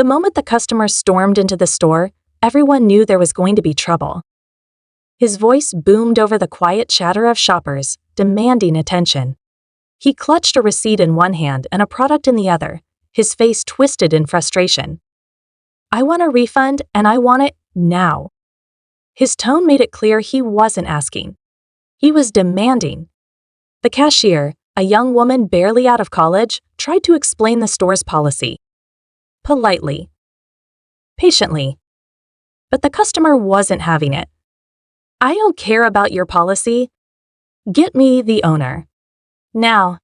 The moment the customer stormed into the store, everyone knew there was going to be trouble. His voice boomed over the quiet chatter of shoppers, demanding attention. He clutched a receipt in one hand and a product in the other, his face twisted in frustration. "I want a refund, and I want it now." His tone made it clear he wasn't asking. He was demanding. The cashier, a young woman barely out of college, tried to explain the store's policy. Politely. Patiently. But the customer wasn't having it. "I don't care about your policy. Get me the owner. Now."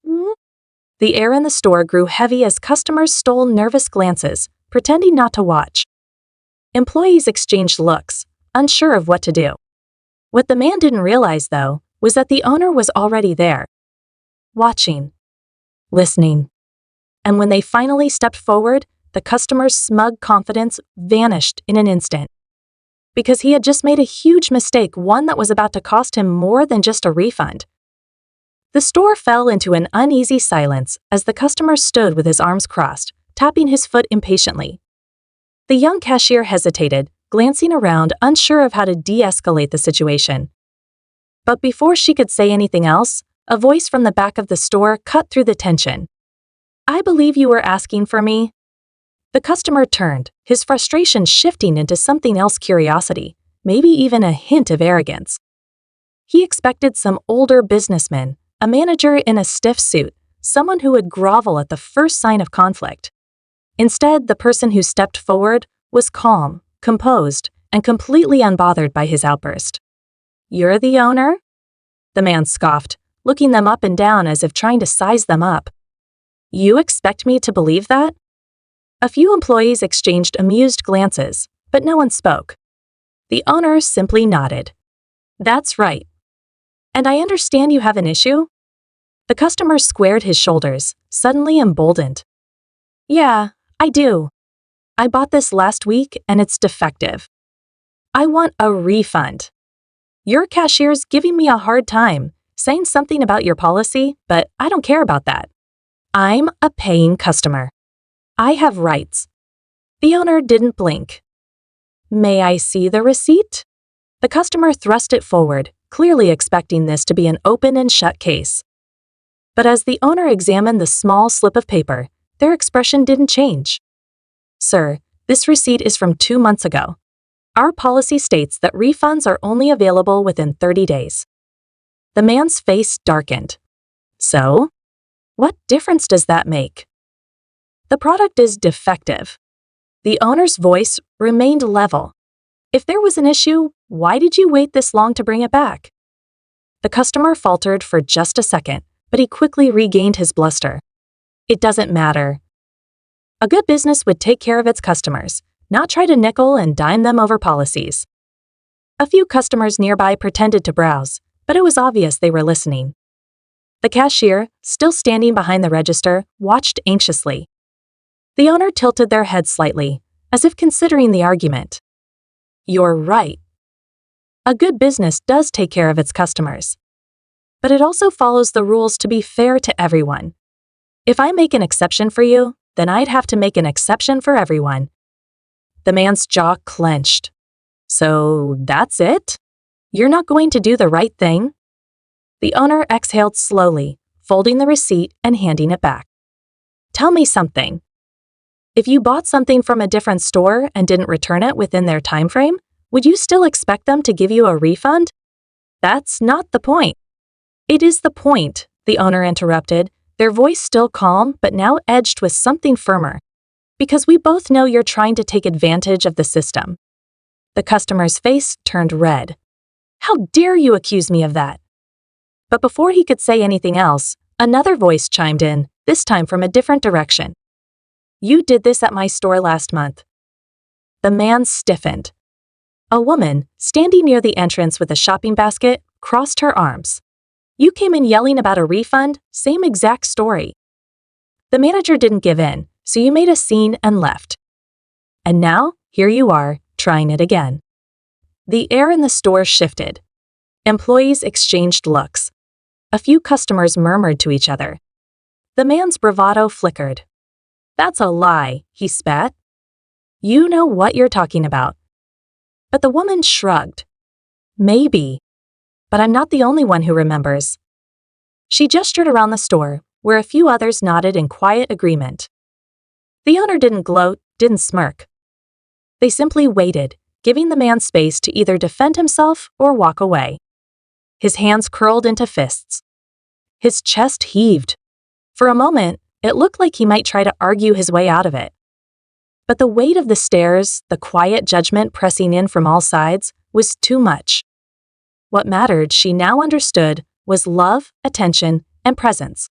The air in the store grew heavy as customers stole nervous glances, pretending not to watch. Employees exchanged looks, unsure of what to do. What the man didn't realize, though, was that the owner was already there. Watching. Listening. And when they finally stepped forward, the customer's smug confidence vanished in an instant. Because he had just made a huge mistake, one that was about to cost him more than just a refund. The store fell into an uneasy silence as the customer stood with his arms crossed, tapping his foot impatiently. The young cashier hesitated, glancing around, unsure of how to de-escalate the situation. But before she could say anything else, a voice from the back of the store cut through the tension. "I believe you were asking for me." The customer turned, his frustration shifting into something else: curiosity, maybe even a hint of arrogance. He expected some older businessman, a manager in a stiff suit, someone who would grovel at the first sign of conflict. Instead, the person who stepped forward was calm, composed, and completely unbothered by his outburst. "You're the owner?" The man scoffed, looking them up and down as if trying to size them up. "You expect me to believe that?" A few employees exchanged amused glances, but no one spoke. The owner simply nodded. "That's right. And I understand you have an issue?" The customer squared his shoulders, suddenly emboldened. "Yeah, I do. I bought this last week and it's defective. I want a refund. Your cashier's giving me a hard time, saying something about your policy, but I don't care about that. I'm a paying customer. I have rights." The owner didn't blink. "May I see the receipt?" The customer thrust it forward, clearly expecting this to be an open and shut case. But as the owner examined the small slip of paper, their expression didn't change. "Sir, this receipt is from 2 months ago. Our policy states that refunds are only available within 30 days. The man's face darkened. "So? What difference does that make?" "The product is defective." The owner's voice remained level. "If there was an issue, why did you wait this long to bring it back?" The customer faltered for just a second, but he quickly regained his bluster. "It doesn't matter. A good business would take care of its customers, not try to nickel and dime them over policies." A few customers nearby pretended to browse, but it was obvious they were listening. The cashier, still standing behind the register, watched anxiously. The owner tilted their head slightly, as if considering the argument. "You're right. A good business does take care of its customers. But it also follows the rules to be fair to everyone. If I make an exception for you, then I'd have to make an exception for everyone." The man's jaw clenched. "So that's it? You're not going to do the right thing?" The owner exhaled slowly, folding the receipt and handing it back. "Tell me something. If you bought something from a different store and didn't return it within their time frame, would you still expect them to give you a refund?" "That's not the point." "It is the point," the owner interrupted, their voice still calm but now edged with something firmer. "Because we both know you're trying to take advantage of the system." The customer's face turned red. "How dare you accuse me of that?" But before he could say anything else, another voice chimed in, this time from a different direction. "You did this at my store last month." The man stiffened. A woman, standing near the entrance with a shopping basket, crossed her arms. "You came in yelling about a refund, same exact story. The manager didn't give in, so you made a scene and left. And now, here you are, trying it again." The air in the store shifted. Employees exchanged looks. A few customers murmured to each other. The man's bravado flickered. "That's a lie," he spat. You know what you're talking about." But the woman shrugged. "Maybe. But I'm not the only one who remembers." She gestured around the store, where a few others nodded in quiet agreement. The owner didn't gloat, didn't smirk. They simply waited, giving the man space to either defend himself or walk away. His hands curled into fists. His chest heaved. For a moment, it looked like he might try to argue his way out of it. But the weight of the stares, the quiet judgment pressing in from all sides, was too much. What mattered, she now understood, was love, attention, and presence.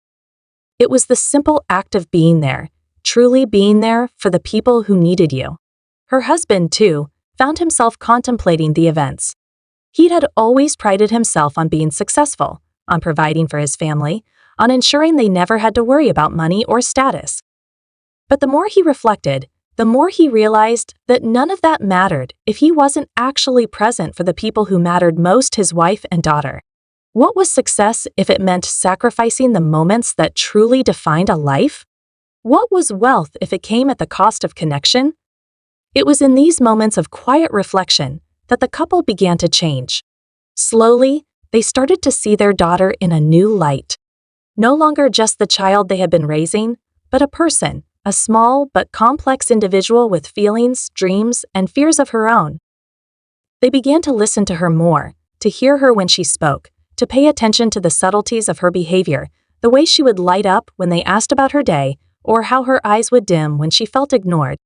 It was the simple act of being there, truly being there for the people who needed you. Her husband, too, found himself contemplating the events. He had always prided himself on being successful, on providing for his family, on ensuring they never had to worry about money or status. But the more he reflected, the more he realized that none of that mattered if he wasn't actually present for the people who mattered most, his wife and daughter. What was success if it meant sacrificing the moments that truly defined a life? What was wealth if it came at the cost of connection? It was in these moments of quiet reflection that the couple began to change. Slowly, they started to see their daughter in a new light. No longer just the child they had been raising, but a person, a small but complex individual with feelings, dreams, and fears of her own. They began to listen to her more, to hear her when she spoke, to pay attention to the subtleties of her behavior, the way she would light up when they asked about her day, or how her eyes would dim when she felt ignored.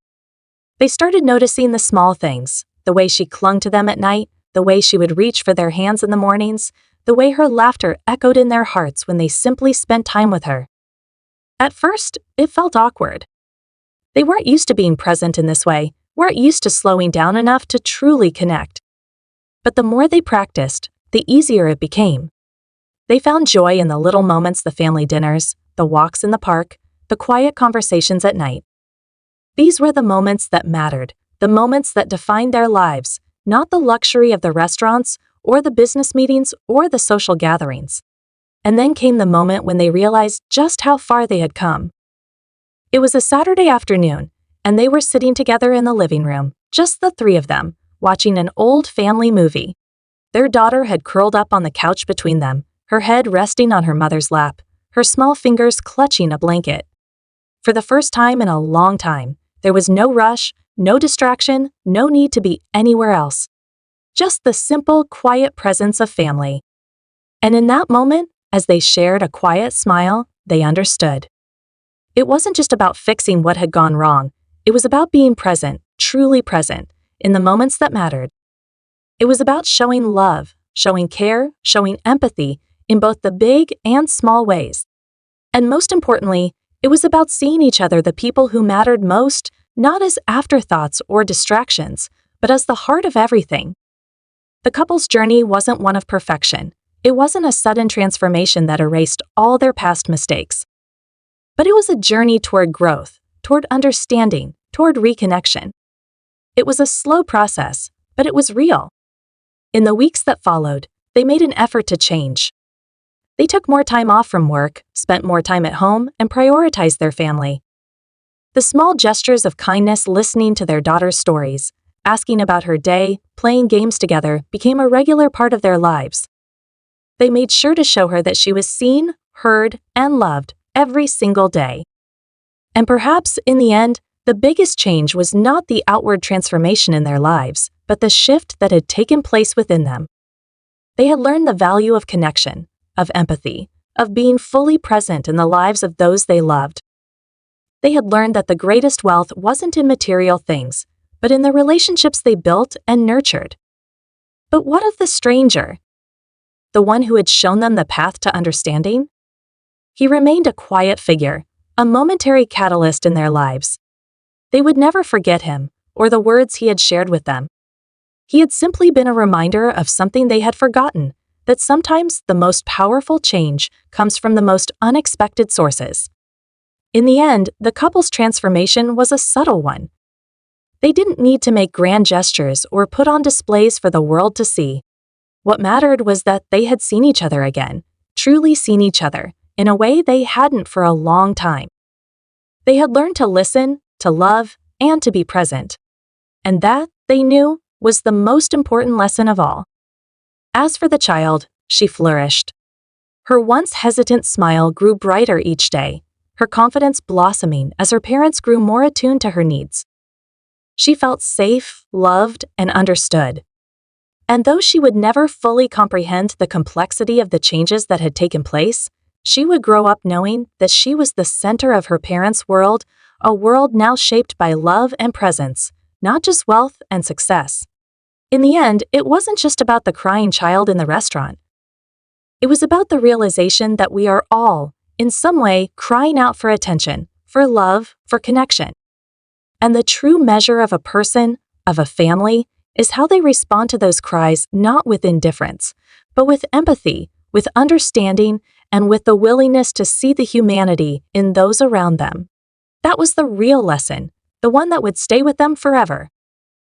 They started noticing the small things, the way she clung to them at night, the way she would reach for their hands in the mornings, the way her laughter echoed in their hearts when they simply spent time with her. At first, it felt awkward. They weren't used to being present in this way, weren't used to slowing down enough to truly connect. But the more they practiced, the easier it became. They found joy in the little moments, the family dinners, the walks in the park, the quiet conversations at night. These were the moments that mattered, the moments that defined their lives, not the luxury of the restaurants or the business meetings or the social gatherings. And then came the moment when they realized just how far they had come. It was a Saturday afternoon, and they were sitting together in the living room, just the three of them, watching an old family movie. Their daughter had curled up on the couch between them, her head resting on her mother's lap, her small fingers clutching a blanket. For the first time in a long time, there was no rush, no distraction, no need to be anywhere else. Just the simple, quiet presence of family. And in that moment, as they shared a quiet smile, they understood. It wasn't just about fixing what had gone wrong. It was about being present, truly present, in the moments that mattered. It was about showing love, showing care, showing empathy in both the big and small ways. And most importantly, it was about seeing each other, the people who mattered most, not as afterthoughts or distractions, but as the heart of everything. The couple's journey wasn't one of perfection. It wasn't a sudden transformation that erased all their past mistakes. But it was a journey toward growth, toward understanding, toward reconnection. It was a slow process, but it was real. In the weeks that followed, they made an effort to change. They took more time off from work, spent more time at home, and prioritized their family. The small gestures of kindness, listening to their daughter's stories, asking about her day, playing games together, became a regular part of their lives. They made sure to show her that she was seen, heard, and loved every single day. And perhaps, in the end, the biggest change was not the outward transformation in their lives, but the shift that had taken place within them. They had learned the value of connection, of empathy, of being fully present in the lives of those they loved. They had learned that the greatest wealth wasn't in material things, but in the relationships they built and nurtured. But what of the stranger? The one who had shown them the path to understanding? He remained a quiet figure, a momentary catalyst in their lives. They would never forget him, or the words he had shared with them. He had simply been a reminder of something they had forgotten, that sometimes the most powerful change comes from the most unexpected sources. In the end, the couple's transformation was a subtle one. They didn't need to make grand gestures or put on displays for the world to see. What mattered was that they had seen each other again, truly seen each other, in a way they hadn't for a long time. They had learned to listen, to love, and to be present. And that, they knew, was the most important lesson of all. As for the child, she flourished. Her once hesitant smile grew brighter each day, her confidence blossoming as her parents grew more attuned to her needs. She felt safe, loved, and understood. And though she would never fully comprehend the complexity of the changes that had taken place, she would grow up knowing that she was the center of her parents' world, a world now shaped by love and presence, not just wealth and success. In the end, it wasn't just about the crying child in the restaurant. It was about the realization that we are all, in some way, crying out for attention, for love, for connection. And the true measure of a person, of a family, is how they respond to those cries, not with indifference, but with empathy, with understanding, and with the willingness to see the humanity in those around them. That was the real lesson, the one that would stay with them forever.